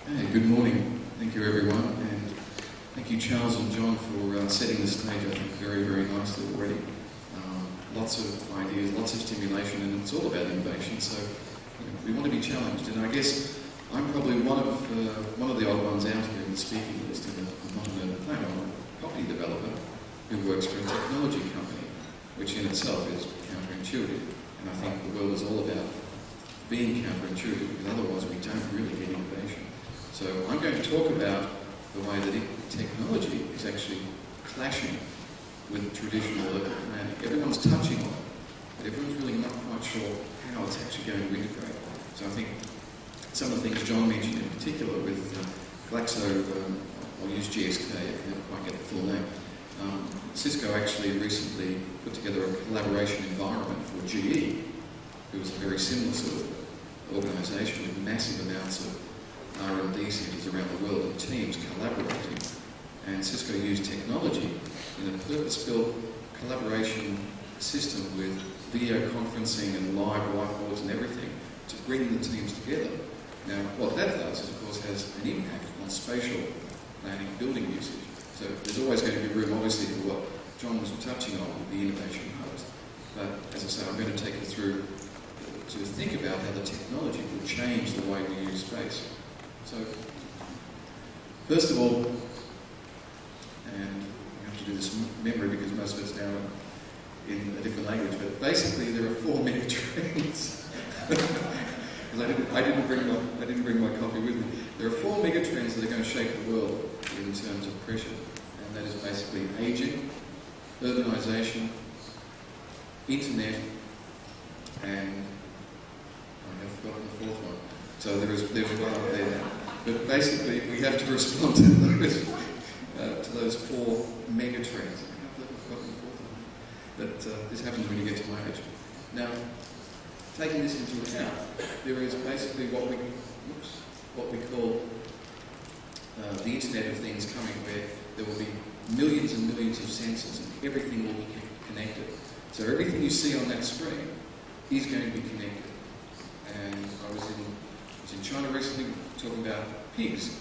Hey, good morning. Thank you, everyone, and thank you, Charles and John, for setting the stage. I think very, very nicely already. Lots of ideas, lots of stimulation, and it's all about innovation. So we want to be challenged, and I guess I'm probably one of the odd ones out here in the speaking list. And I'm not an urban planner. I'm a property developer who works for a technology company, which in itself is counterintuitive. And I think the world is all about being counterintuitive, because otherwise we don't really get innovation. So I'm going to talk about the way that technology is actually clashing with traditional urban planning. Everyone's touching on it, but everyone's really not quite sure how it's actually going to integrate. So I think some of the things John mentioned in particular with Glaxo, I'll use GSK, I can't quite get the full name. Cisco actually recently put together a collaboration environment for GE, who was a very similar sort of organisation with massive amounts of R&D centres around the world and teams collaborating. And Cisco used technology in a purpose-built collaboration system with video conferencing and live whiteboards and everything to bring the teams together. Now, what that does is, of course, has an impact on spatial planning and building usage. So there's always going to be room, obviously, for what John was touching on with the innovation host. But as I say, I'm going to take you through to think about how the technology will change the way we use space. So, first of all, and I have to do this from memory because most of it's now in a different language, but basically there are 4 mega trends. I didn't bring my copy with me. There are 4 mega trends that are going to shape the world in terms of pressure, and that is basically aging, urbanisation, internet, and I have forgotten the 4th one. So there's one up there now. But basically, we have to respond to those 4 mega trends. I have forgotten the 4th one. But this happens when you get to my age. Now, taking this into account, there is basically what we call the Internet of Things coming, where there will be millions and millions of sensors and everything will be connected. So everything you see on that screen is going to be connected. And I was in China recently talking about pigs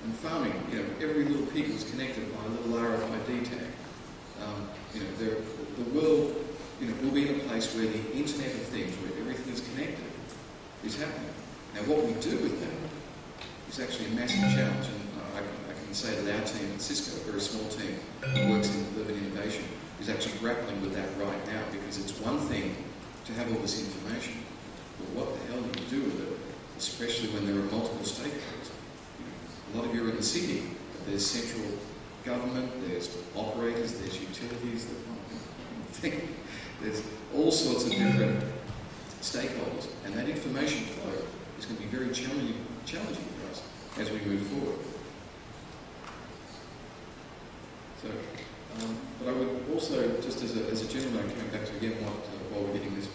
and farming. Every little pig was connected by a little RFID tag. The world, will be in a place where the Internet of Things, where everything is connected, is happening. Now, what we do with that is actually a massive challenge, and I can say that our team at Cisco, a very small team that works in urban innovation, is actually grappling with that right now, because it's one thing to have all this information, but what the hell do you do with it, especially when there are multiple stakeholders? A lot of you are in the city, but there's central government, there's operators, there's utilities, there's all sorts of different stakeholders, and that information flow is going to be very challenging for us as we move forward. So, but I would also, just as a general note, coming back to again while we're getting this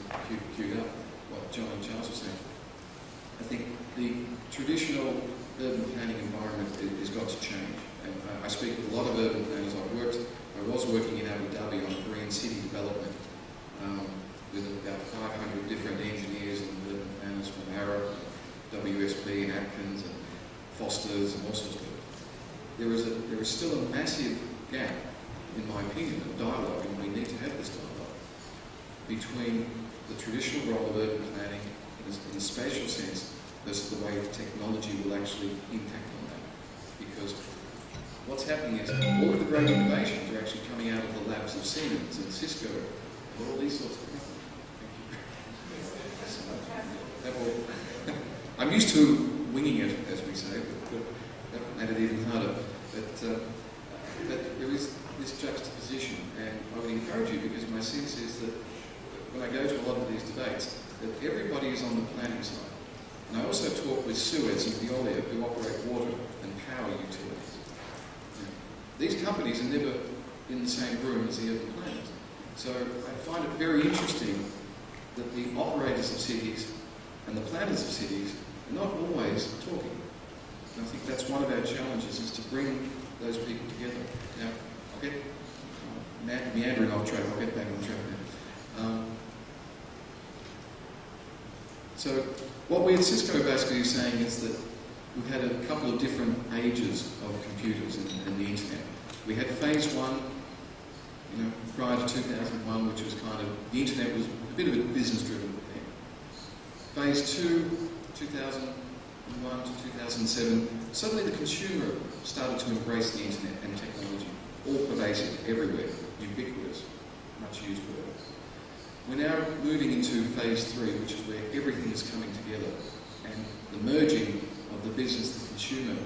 queued up, what John and Charles were saying, I think the traditional urban planning environment has got to change. And I speak with a lot of urban planners. I was working in Abu Dhabi on Korean city development with about 500 different engineers and urban planners from Arab, WSP and Atkins and Foster's and all sorts of people. There is still a massive gap, in my opinion, of dialogue, and we need to have this dialogue between the traditional role of urban planning in a spatial sense versus the way technology will actually impact on that. Because what's happening is all of the great innovations are actually coming out of the labs of Siemens and Cisco, all these sorts of things. I'm used to winging it, as we say, but that made it even harder. But there is this juxtaposition, and I would encourage you, because my sense is that when I go to a lot of these debates, that everybody is on the planning side. And I also talk with Suez and Veolia, who operate water and power utilities. These companies are never in the same room as the urban planners. So I find it very interesting that the operators of cities and the planners of cities are not always talking. And I think that's one of our challenges, is to bring those people together. Now, I'll get meandering off track, I'll get back on track now. So what we at Cisco basically are saying is that we've had a couple of different ages of computers and the internet. We had phase one, prior to 2001, which was kind of, the internet was a bit of a business-driven thing. Phase two, 2001 to 2007, suddenly the consumer started to embrace the internet and technology, all pervasive, everywhere, ubiquitous, much used word. We're now moving into phase three, which is where everything is coming together, and the merging of the business, the consumer,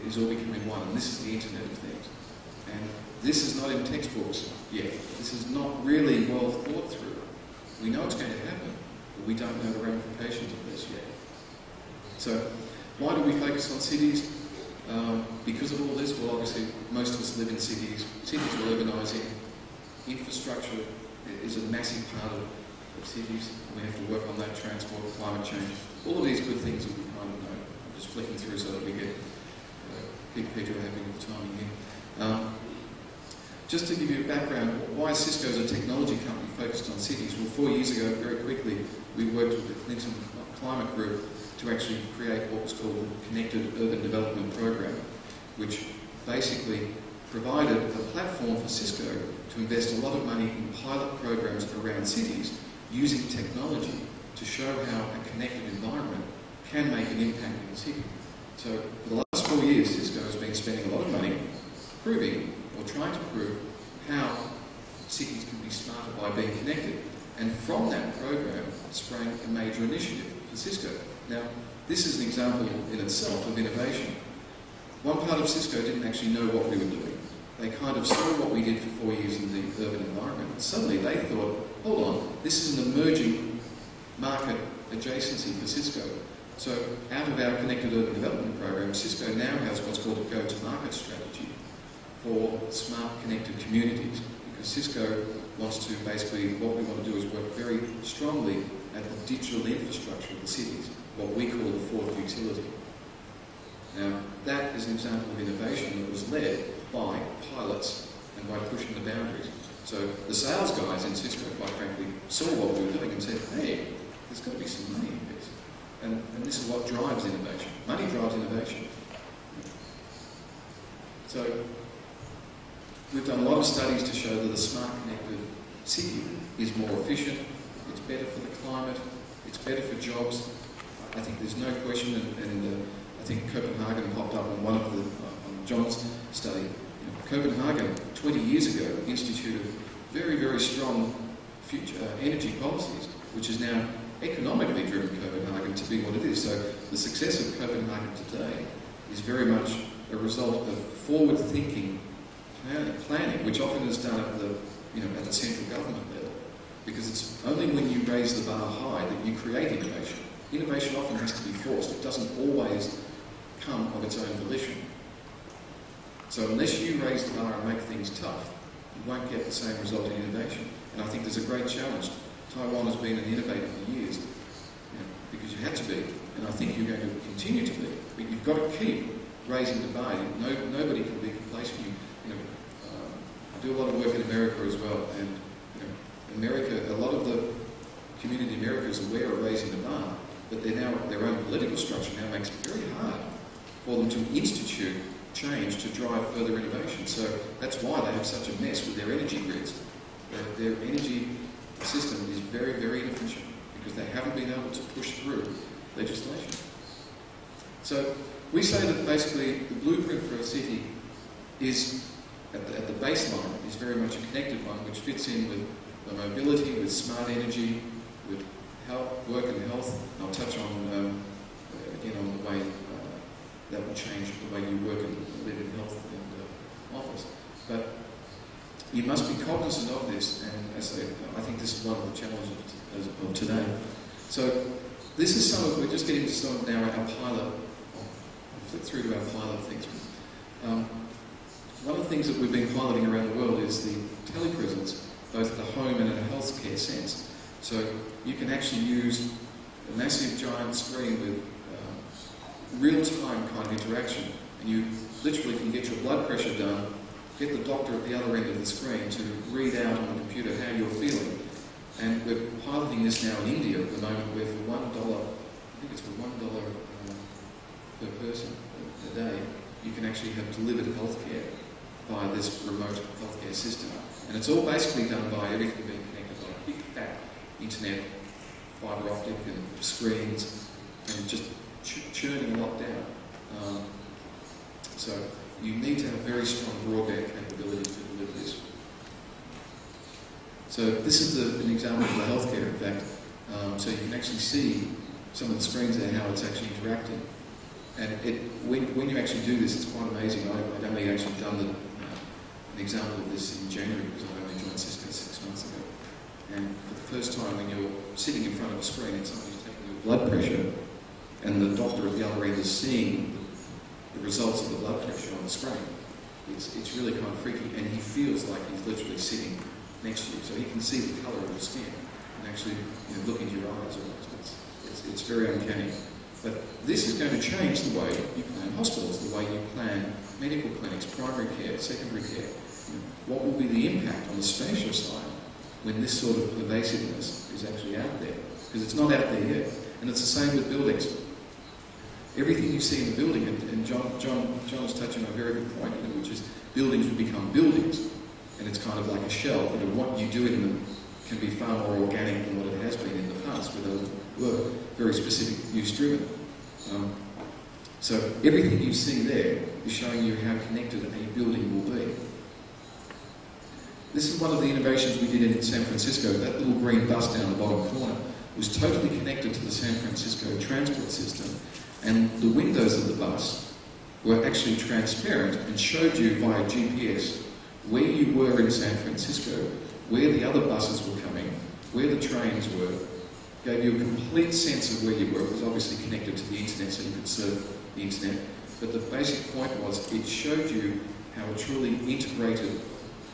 is all becoming one, and this is the Internet of Things. And this is not in textbooks yet. This is not really well thought through. We know it's going to happen, but we don't know the ramifications of this yet. So, why do we focus on cities? Because of all this, well, obviously, most of us live in cities. Cities are urbanising. Infrastructure is a massive part of cities. We have to work on that, transport, climate change, all of these good things that we kind of know. I'm just flicking through so that we get keep Peter happy with the timing here. Just to give you a background, why Cisco is a technology company focused on cities? Well, 4 years ago, very quickly, we worked with the Clinton Climate Group to actually create what was called the Connected Urban Development Program, which basically provided a platform for Cisco to invest a lot of money in pilot programs around cities using technology to show how a connected environment can make an impact in a city. So for the last 4 years, Cisco has been spending a lot of money proving, or trying to prove, how cities can be smarter by being connected. And from that program sprang a major initiative for Cisco. Now, this is an example in itself of innovation. One part of Cisco didn't actually know what we were doing. They kind of saw what we did for 4 years in the urban environment. And suddenly they thought, hold on, this is an emerging market adjacency for Cisco. So out of our Connected Urban Development Program, Cisco now has what's called a go-to-market strategy for smart connected communities. Because Cisco wants to basically, what we want to do is work very strongly at the digital infrastructure of the cities, what we call the fourth utility. Now, that is an example of innovation that was led by pilots and by pushing the boundaries. So the sales guys in Cisco, quite frankly, saw what we were doing and said, hey, there's got to be some money in this. And this is what drives innovation. Money drives innovation. So we've done a lot of studies to show that a smart connected city is more efficient, it's better for the climate, it's better for jobs. I think there's no question, and I think Copenhagen popped up on one of the, on John's study. Copenhagen, 20 years ago, instituted very, very strong future energy policies, which is now economically driven Copenhagen to be what it is. So the success of Copenhagen today is very much a result of forward-thinking planning, which often is done at the, at the central government level. Because it's only when you raise the bar high that you create innovation. Innovation often has to be forced. It doesn't always come of its own volition. So unless you raise the bar and make things tough, you won't get the same result in innovation. And I think there's a great challenge. Taiwan has been an innovator for years, because you had to be, and I think you're going to continue to be. But you've got to keep raising the bar. Nobody can be complacent. I do a lot of work in America as well, and America, a lot of the community in America is aware of raising the bar, but they're now, their own political structure now makes it very hard for them to institute change to drive further innovation. So that's why they have such a mess with their energy grids. Their energy system is very, very inefficient because they haven't been able to push through legislation. So we say that basically the blueprint for a city is, at the baseline, is very much a connected one which fits in with the mobility, with smart energy, with health, work and health. And I'll touch on, again, on the way that will change the way you work and live in health and office. But you must be cognizant of this, and as I think this is one of the challenges of today. So this is some of, we're just getting to some of now our pilot, I'll flip through to our pilot things. One of the things that we've been piloting around the world is the telepresence, both at the home and in a healthcare sense. So you can actually use a massive giant screen with real-time kind of interaction, and you literally can get your blood pressure done, get the doctor at the other end of the screen to read out on the computer how you're feeling. And we're piloting this now in India at the moment, where for $1, I think it's for $1 person a day, you can actually have delivered healthcare via this remote healthcare system. And it's all basically done by everything being connected by a big fat internet, fibre optic and screens, and just churning a lot down. So you need to have very strong broadband capability to deliver this. So this is an example of the healthcare, in fact. So you can actually see some of the screens there, how it's actually interacting. And when you actually do this, it's quite amazing. I'd only actually done an example of this in January because I only joined Cisco 6 months ago. And for the first time, when you're sitting in front of a screen and somebody's taking your blood pressure, and the doctor at the other end is seeing the results of the blood pressure on the screen, it's really kind of freaky. And he feels like he's literally sitting next to you, so he can see the colour of your skin and actually look into your eyes. It's very uncanny. But this is going to change the way you plan hospitals, the way you plan medical clinics, primary care, secondary care. What will be the impact on the spatial side when this sort of pervasiveness is actually out there? Because it's not out there yet. And it's the same with buildings. Everything you see in the building, and John was touching on a very good point, which is buildings will become buildings. And it's kind of like a shell. What you do in them can be far more organic than what it has been in the past, where they were very specific use-driven. So everything you see there is showing you how connected a building will be. This is one of the innovations we did in San Francisco. That little green bus down the bottom corner was totally connected to the San Francisco transport system, and the windows of the bus were actually transparent and showed you via GPS where you were in San Francisco, where the other buses were coming, where the trains were, gave you a complete sense of where you were. It was obviously connected to the internet, so you could surf the internet. But the basic point was it showed you how a truly integrated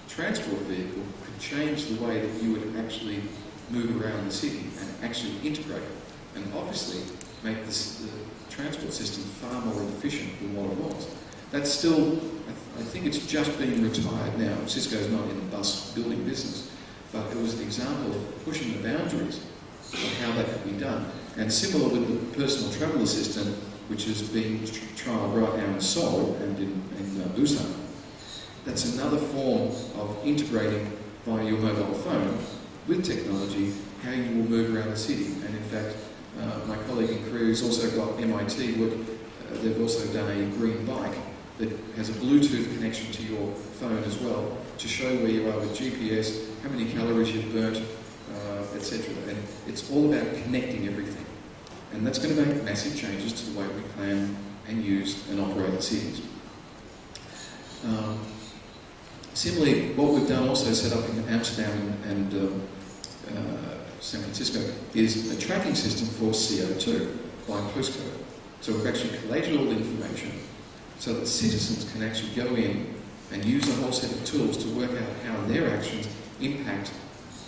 transport vehicle could change the way that you would actually move around the city and actually integrate it. And obviously make the transport system far more efficient than what it was. That's still, I think it's just being retired now. Cisco's not in the bus building business, but it was an example of pushing the boundaries of how that could be done. And similar with the personal travel assistant, which is being trialled right now in Seoul and in Busan. That's another form of integrating via your mobile phone with technology how you will move around the city. And in fact, my colleague in Korea has also got MIT, they've also done a green bike that has a Bluetooth connection to your phone as well to show where you are with GPS, how many calories you've burnt, etc. And it's all about connecting everything. And that's going to make massive changes to the way we plan and use and operate the cities. Similarly, what we've done also set up in Amsterdam and San Francisco is a tracking system for CO2 by postcode. So we've actually collated all the information so that citizens can actually go in and use a whole set of tools to work out how their actions impact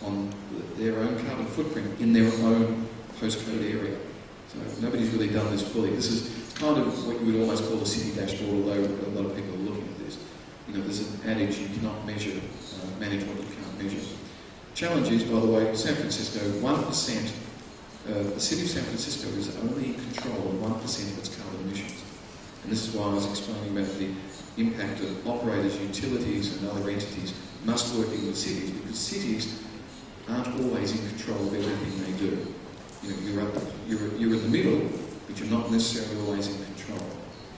on their own carbon footprint in their own postcode area. So nobody's really done this fully. This is kind of what you would almost call a city dashboard, although a lot of people are looking at this. There's an adage, you cannot manage what you can't measure. Challenge is, by the way, San Francisco, 1%, the city of San Francisco is only in control of 1% of its carbon emissions. And this is why I was explaining about the impact of operators, utilities and other entities must work in with cities, because cities aren't always in control of everything they do. You're in the middle, but you're not necessarily always in control.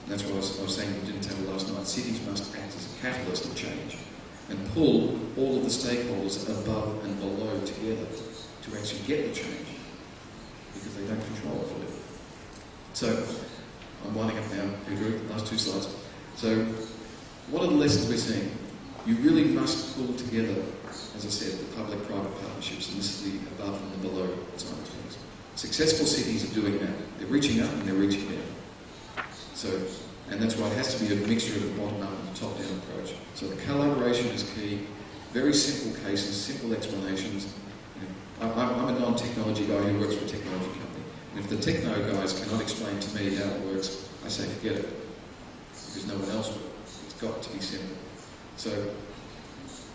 And that's what I was saying in the dinner table last night. Cities must act as a catalyst of change and pull all of the stakeholders above and below together to actually get the change, because they don't control it fully. So, I'm winding up now, Pedro, the last two slides. So, what are the lessons we're seeing? You really must pull together, as I said, the public-private partnerships, and this is the above and the below side of things. Successful cities are doing that. They're reaching up and they're reaching down. So, and that's why it has to be a mixture of the bottom-up and the top-down approach. So the collaboration is key. Very simple cases, simple explanations. I'm a non-technology guy who works for a technology company. And if the techno guys cannot explain to me how it works, I say forget it, because no one else will. It's got to be simple. So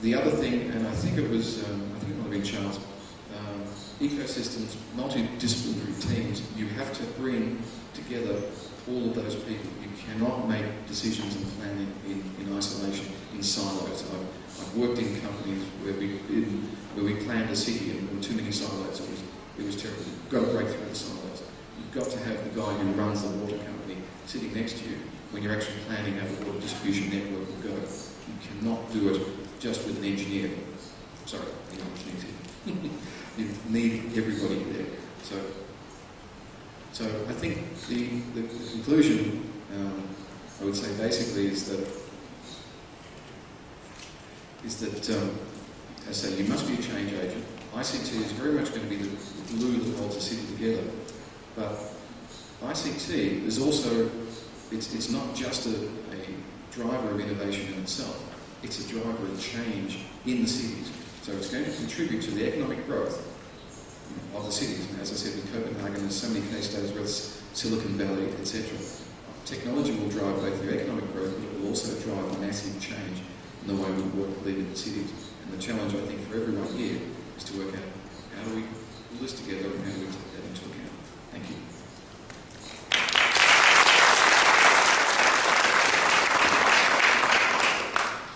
the other thing, and I think it was, I think it might have been Charles, ecosystems, multidisciplinary teams, you have to bring together all of those people. You cannot make decisions and planning in isolation, in silos. I've worked in companies where we planned a city and there were too many silos. It was terrible. You've got to break through the silos. You've got to have the guy who runs the water company sitting next to you when you're actually planning how the water distribution network will go. You cannot do it just with an engineer. Sorry, the engineers here. You need everybody there. So I think the conclusion, I would say basically is that as I say, you must be a change agent. ICT is very much going to be the glue that holds the city together. But ICT is also, it's not just a driver of innovation in itself. It's a driver of change in the cities. So it's going to contribute to the economic growth of the cities. And as I said, in Copenhagen, there's so many case studies, whether it's Silicon Valley, etc. Technology will drive both the economic growth, but it will also drive a massive change in the way we work, live in the cities. And the challenge, I think, for everyone here is to work out how do we pull this together and how do